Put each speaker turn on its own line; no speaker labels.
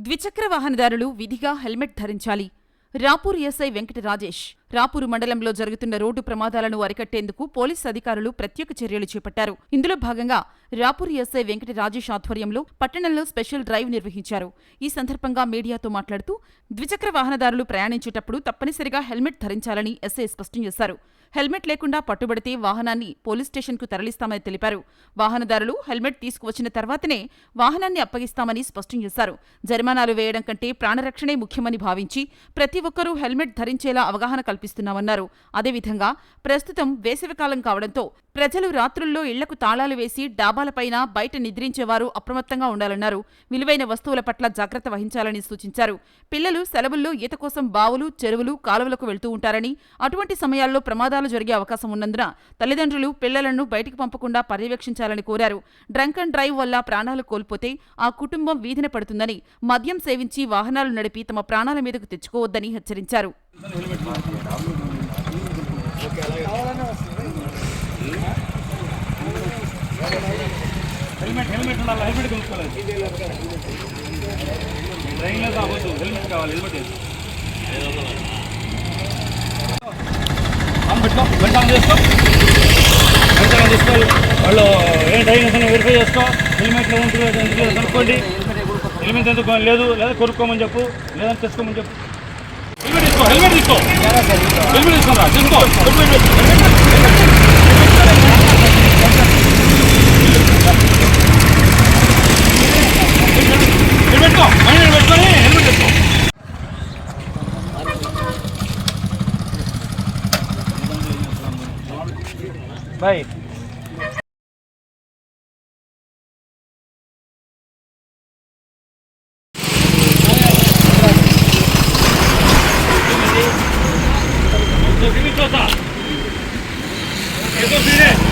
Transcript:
ద్విచక్ర వాహనదారులు విధిగా హెల్మెట్ ధరించాలి. రాపూర్ ఎస్ఐ వెంకట రాజేష్ రాపూరు మండలంలో జరుగుతున్న రోడ్డు ప్రమాదాలను అరికట్టేందుకు పోలీసు అధికారులు ప్రత్యేక చర్యలు చేపట్టారు. ఇందులో భాగంగా రాపూర్ ఎస్ఐ వెంకట రాజేష్ ఆధ్వర్యంలో పట్టణంలో స్పెషల్ డ్రైవ్ నిర్వహించారు. ఈ సందర్భంగా మీడియాతో మాట్లాడుతూ ద్విచక్ర వాహనదారులు ప్రయాణించేటప్పుడు తప్పనిసరిగా హెల్మెట్ ధరించాలని ఎస్ఐ స్పష్టం చేశారు. హెల్మెట్ లేకుండా పట్టుబడితే వాహనాన్ని పోలీస్ స్టేషన్కు తరలిస్తామని తెలిపారు. వాహనదారులు హెల్మెట్ తీసుకువచ్చిన తర్వాతనే వాహనాన్ని అప్పగిస్తామని స్పష్టం చేశారు. జరిమానాలు వేయడం కంటే ప్రాణరక్షణే ముఖ్యమని భావించి ప్రతి ఒక్కరూ హెల్మెట్ ధరించేలా అవగాహన కల్పిస్తున్నామన్నారు. అదేవిధంగా ప్రస్తుతం వేసవికాలం కావడంతో ప్రజలు రాత్రుల్లో ఇళ్లకు తాళాలు వేసి డాబాలపైన బయట నిద్రించేవారు అప్రమత్తంగా ఉండాలన్నారు. విలువైన వస్తువుల పట్ల జాగ్రత్త వహించాలని సూచించారు. పిల్లలు సెలవుల్లో ఈత కోసం బావులు, చెరువులు, కాలువలకు వెళ్తూ ఉంటారని, అటువంటి సమయాల్లో ప్రమాదాలు జరిగే అవకాశం ఉన్నందున తల్లిదండ్రులు పిల్లలను బయటికి పంపకుండా పర్యవేక్షించాలని కోరారు. డ్రంక్ అండ్ డ్రైవ్ వల్ల ప్రాణాలు కోల్పోతే ఆ కుటుంబం వీధిన పడుతుందని, మద్యం సేవించి వాహనాలు నడిపి తమ ప్రాణాల మీదకు తెచ్చుకోవద్దని హెచ్చరించారు.
హెల్మెట్ ఉండాలి. హెల్మెట్ కొనుక్కోవాలి. డ్రైవింగ్లో కావచ్చు, హెల్మెట్ కావాలి. హెల్మెట్ పెట్టుకో, వెంటనే చేసుకో, వాళ్ళు ఏం డ్రైవింగ్ వెరిఫై చేసుకో. హెల్మెట్లో ఉంటుంది కనుక్కోండి. హెల్మెట్ ఎందుకు లేదు లేదా కొనుక్కోమని చెప్పు, లేదని తెచ్చుకోమని చెప్పు. హెల్మెట్ తీసుకో, హెల్మెట్ తీసుకో, హెల్మెట్ తీసుకోరా, తీసుకో. Baik. Itu sini.